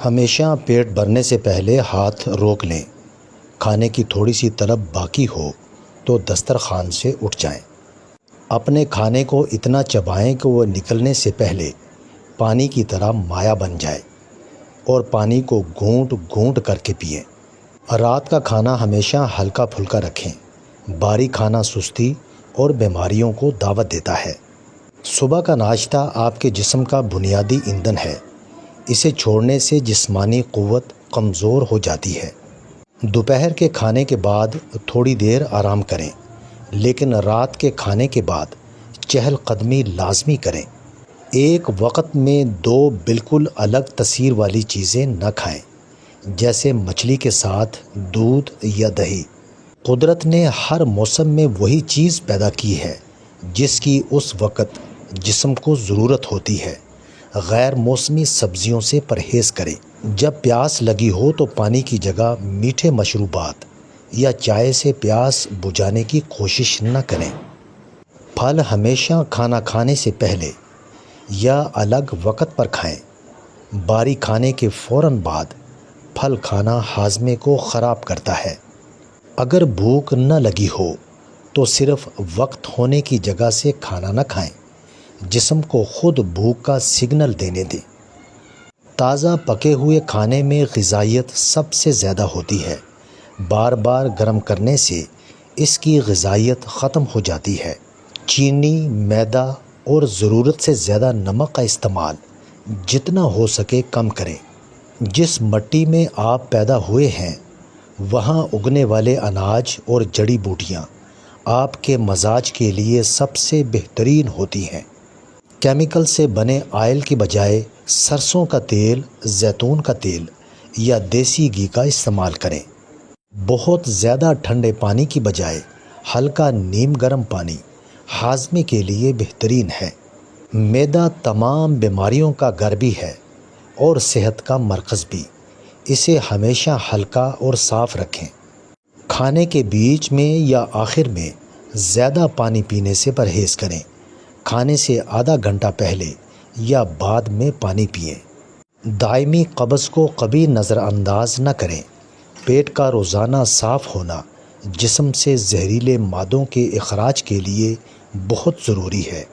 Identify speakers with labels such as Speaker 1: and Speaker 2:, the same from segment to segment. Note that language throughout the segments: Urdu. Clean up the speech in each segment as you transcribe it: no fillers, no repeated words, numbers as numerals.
Speaker 1: ہمیشہ پیٹ بھرنے سے پہلے ہاتھ روک لیں۔ کھانے کی تھوڑی سی طلب باقی ہو تو دسترخوان سے اٹھ جائیں۔ اپنے کھانے کو اتنا چبائیں کہ وہ نکلنے سے پہلے پانی کی طرح مائع بن جائے اور پانی کو گھونٹ گھونٹ کر کے پئیں۔ رات کا کھانا ہمیشہ ہلکا پھلکا رکھیں۔ بھاری کھانا سستی اور بیماریوں کو دعوت دیتا ہے۔ صبح کا ناشتہ آپ کے جسم کا بنیادی ایندھن ہے۔ اسے چھوڑنے سے جسمانی قوت کمزور ہو جاتی ہے۔ دوپہر کے کھانے کے بعد تھوڑی دیر آرام کریں، لیکن رات کے کھانے کے بعد چہل قدمی لازمی کریں۔ ایک وقت میں دو بالکل الگ تاثیر والی چیزیں نہ کھائیں، جیسے مچھلی کے ساتھ دودھ یا دہی۔ قدرت نے ہر موسم میں وہی چیز پیدا کی ہے جس کی اس وقت جسم کو ضرورت ہوتی ہے۔ غیر موسمی سبزیوں سے پرہیز کریں۔ جب پیاس لگی ہو تو پانی کی جگہ میٹھے مشروبات یا چائے سے پیاس بجھانے کی کوشش نہ کریں۔ پھل ہمیشہ کھانا کھانے سے پہلے یا الگ وقت پر کھائیں۔ بھاری کھانے کے فوراً بعد پھل کھانا ہاضمے کو خراب کرتا ہے۔ اگر بھوک نہ لگی ہو تو صرف وقت ہونے کی جگہ سے کھانا نہ کھائیں۔ جسم کو خود بھوک کا سگنل دینے دیں۔ تازہ پکے ہوئے کھانے میں غذائیت سب سے زیادہ ہوتی ہے۔ بار بار گرم کرنے سے اس کی غذائیت ختم ہو جاتی ہے۔ چینی، میدا اور ضرورت سے زیادہ نمک کا استعمال جتنا ہو سکے کم کریں۔ جس مٹی میں آپ پیدا ہوئے ہیں وہاں اگنے والے اناج اور جڑی بوٹیاں آپ کے مزاج کے لیے سب سے بہترین ہوتی ہیں۔ کیمیکل سے بنے آئل کی بجائے سرسوں کا تیل، زیتون کا تیل یا دیسی گھی کا استعمال کریں۔ بہت زیادہ ٹھنڈے پانی کی بجائے ہلکا نیم گرم پانی ہاضمے کے لیے بہترین ہے۔ معدہ تمام بیماریوں کا گھر بھی ہے اور صحت کا مرکز بھی۔ اسے ہمیشہ ہلکا اور صاف رکھیں۔ کھانے کے بیچ میں یا آخر میں زیادہ پانی پینے سے پرہیز کریں۔ کھانے سے آدھا گھنٹہ پہلے یا بعد میں پانی پئیں۔ دائمی قبض کو کبھی نظر انداز نہ کریں۔ پیٹ کا روزانہ صاف ہونا جسم سے زہریلے مادوں کے اخراج کے لیے بہت ضروری ہے۔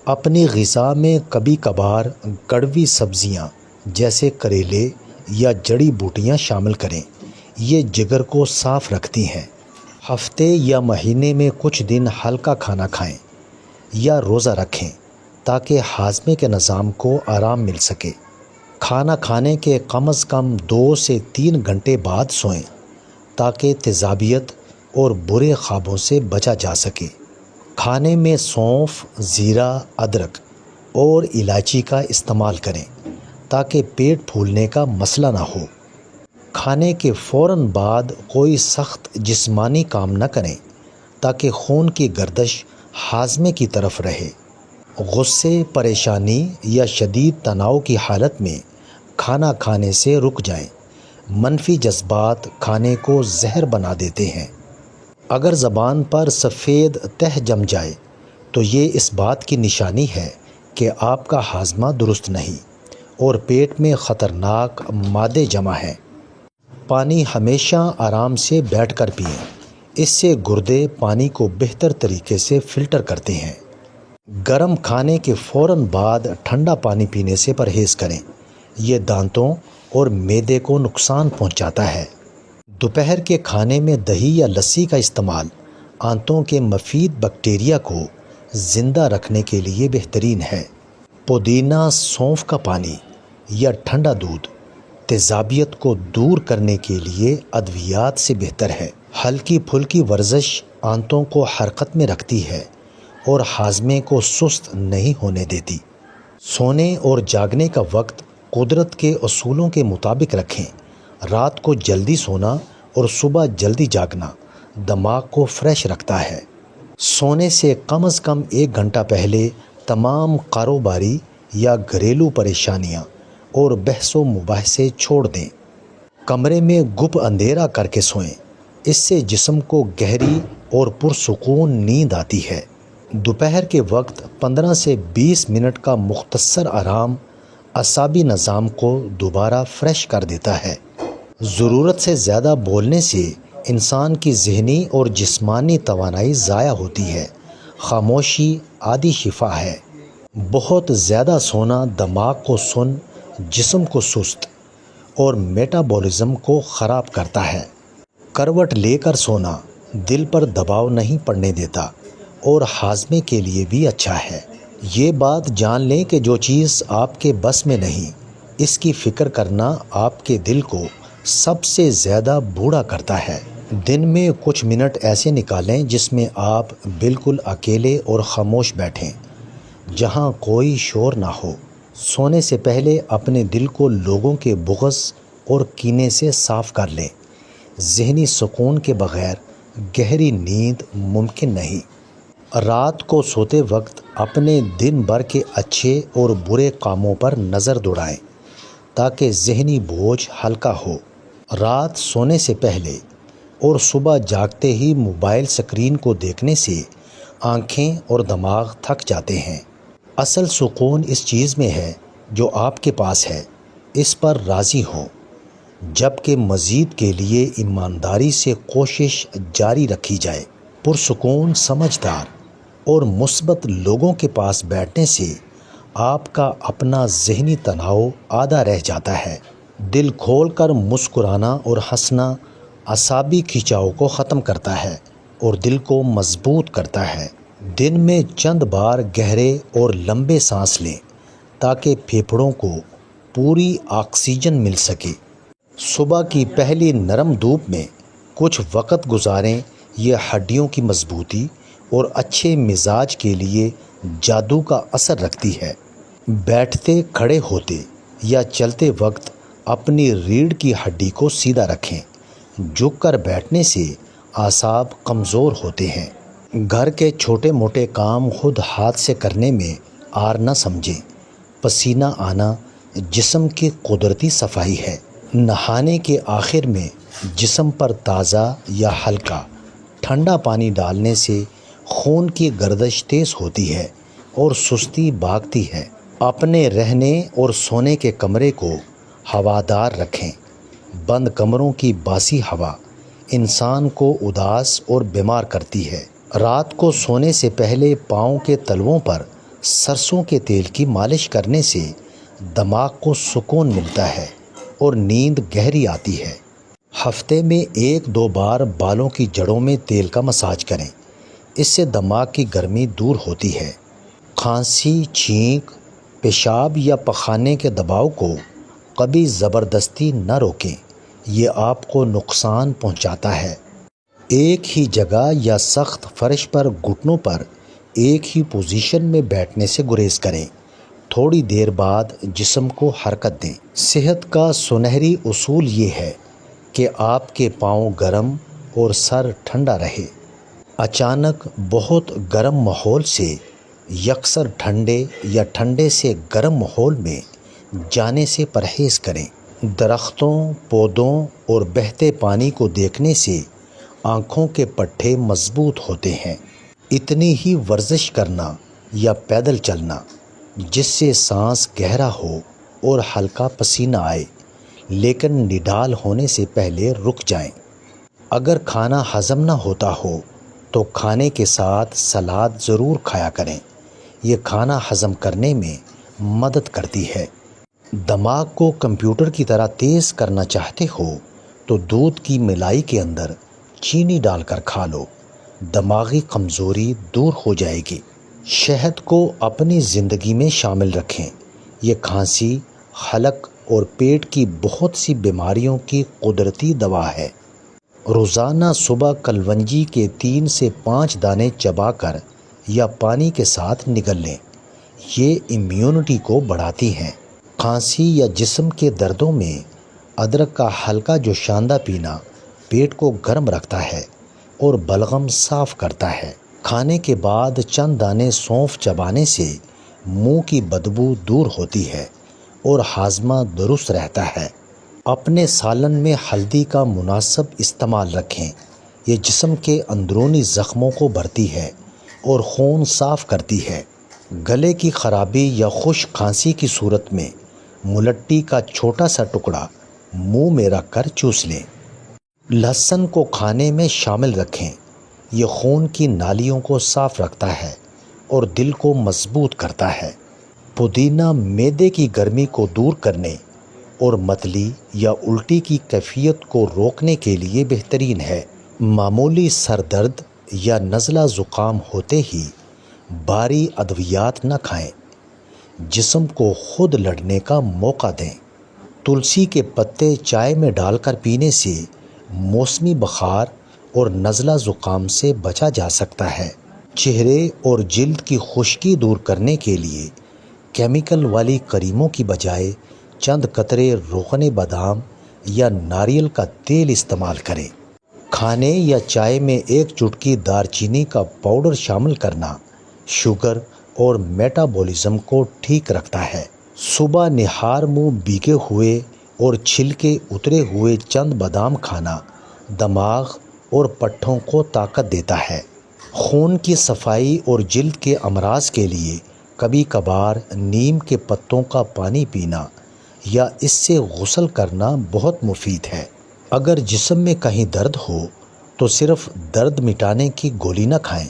Speaker 1: اپنی غذا میں کبھی کبھار کڑوی سبزیاں جیسے کریلے یا جڑی بوٹیاں شامل کریں۔ یہ جگر کو صاف رکھتی ہیں۔ ہفتے یا مہینے میں کچھ دن ہلکا کھانا کھائیں یا روزہ رکھیں تاکہ ہاضمے کے نظام کو آرام مل سکے۔ کھانا کھانے کے کم از کم 2 سے 3 گھنٹے بعد سوئیں تاکہ تیزابیت اور برے خوابوں سے بچا جا سکے۔ کھانے میں سونف، زیرہ، ادرک اور الائچی کا استعمال کریں تاکہ پیٹ پھولنے کا مسئلہ نہ ہو۔ کھانے کے فوراً بعد کوئی سخت جسمانی کام نہ کریں تاکہ خون کی گردش ہاضمے کی طرف رہے۔ غصے، پریشانی یا شدید تناؤ کی حالت میں کھانا کھانے سے رک جائیں۔ منفی جذبات کھانے کو زہر بنا دیتے ہیں۔ اگر زبان پر سفید تہ جم جائے تو یہ اس بات کی نشانی ہے کہ آپ کا ہاضمہ درست نہیں اور پیٹ میں خطرناک مادے جمع ہیں۔ پانی ہمیشہ آرام سے بیٹھ کر پئیں۔ اس سے گردے پانی کو بہتر طریقے سے فلٹر کرتے ہیں۔ گرم کھانے کے فوراً بعد ٹھنڈا پانی پینے سے پرہیز کریں۔ یہ دانتوں اور معدے کو نقصان پہنچاتا ہے۔ دوپہر کے کھانے میں دہی یا لسی کا استعمال آنتوں کے مفید بیکٹیریا کو زندہ رکھنے کے لیے بہترین ہے۔ پودینہ، سونف کا پانی یا ٹھنڈا دودھ تیزابیت کو دور کرنے کے لیے ادویات سے بہتر ہے۔ ہلکی پھلکی ورزش آنتوں کو حرکت میں رکھتی ہے اور ہاضمے کو سست نہیں ہونے دیتی۔ سونے اور جاگنے کا وقت قدرت کے اصولوں کے مطابق رکھیں۔ رات کو جلدی سونا اور صبح جلدی جاگنا دماغ کو فریش رکھتا ہے۔ سونے سے کم از کم 1 گھنٹہ پہلے تمام کاروباری یا گھریلو پریشانیاں اور بحث و مباحثے چھوڑ دیں۔ کمرے میں گپ اندھیرا کر کے سوئیں۔ اس سے جسم کو گہری اور پرسکون نیند آتی ہے۔ دوپہر کے وقت 15 سے 20 منٹ کا مختصر آرام اعصابی نظام کو دوبارہ فریش کر دیتا ہے۔ ضرورت سے زیادہ بولنے سے انسان کی ذہنی اور جسمانی توانائی ضائع ہوتی ہے۔ خاموشی آدھی شفا ہے۔ بہت زیادہ سونا دماغ کو سن، جسم کو سست اور میٹابولزم کو خراب کرتا ہے۔ کروٹ لے کر سونا دل پر دباؤ نہیں پڑنے دیتا اور ہاضمے کے لیے بھی اچھا ہے۔ یہ بات جان لیں کہ جو چیز آپ کے بس میں نہیں، اس کی فکر کرنا آپ کے دل کو سب سے زیادہ بوڑھا کرتا ہے۔ دن میں کچھ منٹ ایسے نکالیں جس میں آپ بالکل اکیلے اور خاموش بیٹھیں، جہاں کوئی شور نہ ہو۔ سونے سے پہلے اپنے دل کو لوگوں کے بغض اور کینے سے صاف کر لیں۔ ذہنی سکون کے بغیر گہری نیند ممکن نہیں۔ رات کو سوتے وقت اپنے دن بھر کے اچھے اور برے کاموں پر نظر دوڑائیں تاکہ ذہنی بوجھ ہلکا ہو۔ رات سونے سے پہلے اور صبح جاگتے ہی موبائل سکرین کو دیکھنے سے آنکھیں اور دماغ تھک جاتے ہیں۔ اصل سکون اس چیز میں ہے جو آپ کے پاس ہے، اس پر راضی ہوں، جبکہ مزید کے لیے ایمانداری سے کوشش جاری رکھی جائے۔ پرسکون، سمجھدار اور مثبت لوگوں کے پاس بیٹھنے سے آپ کا اپنا ذہنی تناؤ آدھا رہ جاتا ہے۔ دل کھول کر مسکرانا اور ہنسنا اعصابی کھنچاؤ کو ختم کرتا ہے اور دل کو مضبوط کرتا ہے۔ دن میں چند بار گہرے اور لمبے سانس لیں تاکہ پھیپھڑوں کو پوری آکسیجن مل سکے۔ صبح کی پہلی نرم دھوپ میں کچھ وقت گزاریں، یہ ہڈیوں کی مضبوطی اور اچھے مزاج کے لیے جادو کا اثر رکھتی ہے۔ بیٹھتے، کھڑے ہوتے یا چلتے وقت اپنی ریڑھ کی ہڈی کو سیدھا رکھیں۔ جھک کر بیٹھنے سے اعصاب کمزور ہوتے ہیں۔ گھر کے چھوٹے موٹے کام خود ہاتھ سے کرنے میں آر نہ سمجھیں۔ پسینہ آنا جسم کی قدرتی صفائی ہے۔ نہانے کے آخر میں جسم پر تازہ یا ہلکا ٹھنڈا پانی ڈالنے سے خون کی گردش تیز ہوتی ہے اور سستی بھاگتی ہے۔ اپنے رہنے اور سونے کے کمرے کو ہوادار رکھیں۔ بند کمروں کی باسی ہوا انسان کو اداس اور بیمار کرتی ہے۔ رات کو سونے سے پہلے پاؤں کے تلووں پر سرسوں کے تیل کی مالش کرنے سے دماغ کو سکون ملتا ہے اور نیند گہری آتی ہے۔ ہفتے میں 1-2 بار بالوں کی جڑوں میں تیل کا مساج کریں، اس سے دماغ کی گرمی دور ہوتی ہے۔ کھانسی، چھینک، پیشاب یا پخانے کے دباؤ کو کبھی زبردستی نہ روکیں، یہ آپ کو نقصان پہنچاتا ہے۔ ایک ہی جگہ یا سخت فرش پر گھٹنوں پر ایک ہی پوزیشن میں بیٹھنے سے گریز کریں۔ تھوڑی دیر بعد جسم کو حرکت دیں۔ صحت کا سنہری اصول یہ ہے کہ آپ کے پاؤں گرم اور سر ٹھنڈا رہے۔ اچانک بہت گرم ماحول سے یکسر ٹھنڈے یا ٹھنڈے سے گرم ماحول میں جانے سے پرہیز کریں۔ درختوں، پودوں اور بہتے پانی کو دیکھنے سے آنکھوں کے پٹھے مضبوط ہوتے ہیں۔ اتنی ہی ورزش کرنا یا پیدل چلنا جس سے سانس گہرا ہو اور ہلکا پسینہ آئے، لیکن نڈال ہونے سے پہلے رک جائیں۔ اگر کھانا ہضم نہ ہوتا ہو تو کھانے کے ساتھ سلاد ضرور کھایا کریں، یہ کھانا ہضم کرنے میں مدد کرتی ہے۔ دماغ کو کمپیوٹر کی طرح تیز کرنا چاہتے ہو تو دودھ کی ملائی کے اندر چینی ڈال کر کھا لو، دماغی کمزوری دور ہو جائے گی۔ شہد کو اپنی زندگی میں شامل رکھیں، یہ کھانسی، حلق اور پیٹ کی بہت سی بیماریوں کی قدرتی دوا ہے۔ روزانہ صبح کلونجی کے 3 سے 5 دانے چبا کر یا پانی کے ساتھ نگل لیں، یہ امیونٹی کو بڑھاتی ہیں۔ کھانسی یا جسم کے دردوں میں ادرک کا ہلکا جوشاندہ پینا پیٹ کو گرم رکھتا ہے اور بلغم صاف کرتا ہے۔ کھانے کے بعد چند دانے سونف چبانے سے منہ کی بدبو دور ہوتی ہے اور ہاضمہ درست رہتا ہے۔ اپنے سالن میں ہلدی کا مناسب استعمال رکھیں، یہ جسم کے اندرونی زخموں کو بھرتی ہے اور خون صاف کرتی ہے۔ گلے کی خرابی یا خشک کھانسی کی صورت میں ملٹی کا چھوٹا سا ٹکڑا منہ میں رکھ کر چوس لیں۔ لہسن کو کھانے میں شامل رکھیں، یہ خون کی نالیوں کو صاف رکھتا ہے اور دل کو مضبوط کرتا ہے۔ پودینہ معدے کی گرمی کو دور کرنے اور متلی یا الٹی کی کیفیت کو روکنے کے لیے بہترین ہے۔ معمولی سر درد یا نزلہ زکام ہوتے ہی بھاری ادویات نہ کھائیں، جسم کو خود لڑنے کا موقع دیں۔ تلسی کے پتے چائے میں ڈال کر پینے سے موسمی بخار اور نزلہ زکام سے بچا جا سکتا ہے۔ چہرے اور جلد کی خشکی دور کرنے کے لیے کیمیکل والی کریموں کی بجائے چند قطرے روغن بادام یا ناریل کا تیل استعمال کریں۔ کھانے یا چائے میں ایک چٹکی دار چینی کا پاؤڈر شامل کرنا شوگر اور میٹابولزم کو ٹھیک رکھتا ہے۔ صبح نہار منہ بھیگے ہوئے اور چھلکے اترے ہوئے چند بادام کھانا دماغ اور پٹھوں کو طاقت دیتا ہے۔ خون کی صفائی اور جلد کے امراض کے لیے کبھی کبھار نیم کے پتوں کا پانی پینا یا اس سے غسل کرنا بہت مفید ہے۔ اگر جسم میں کہیں درد ہو تو صرف درد مٹانے کی گولی نہ کھائیں،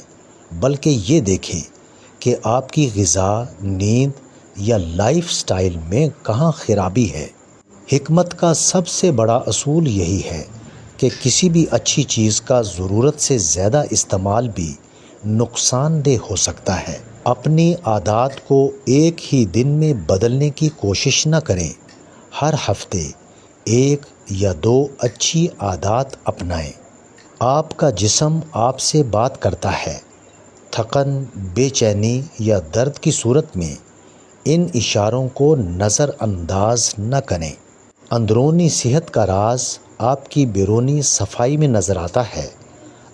Speaker 1: بلکہ یہ دیکھیں کہ آپ کی غذا، نیند یا لائف سٹائل میں کہاں خرابی ہے۔ حکمت کا سب سے بڑا اصول یہی ہے کہ کسی بھی اچھی چیز کا ضرورت سے زیادہ استعمال بھی نقصان دہ ہو سکتا ہے۔ اپنی عادات کو ایک ہی دن میں بدلنے کی کوشش نہ کریں، ہر ہفتے 1 یا 2 اچھی عادات اپنائیں۔ آپ کا جسم آپ سے بات کرتا ہے۔ تھکن، بے چینی یا درد کی صورت میں ان اشاروں کو نظر انداز نہ کریں۔ اندرونی صحت کا راز آپ کی بیرونی صفائی میں نظر آتا ہے۔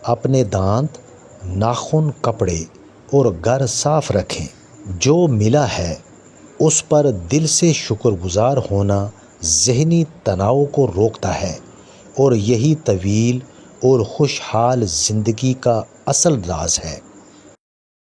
Speaker 1: اپنے دانت، ناخن، کپڑے اور گھر صاف رکھیں۔ جو ملا ہے اس پر دل سے شکر گزار ہونا ذہنی تناؤ کو روکتا ہے اور یہی طویل اور خوشحال زندگی کا اصل راز ہے۔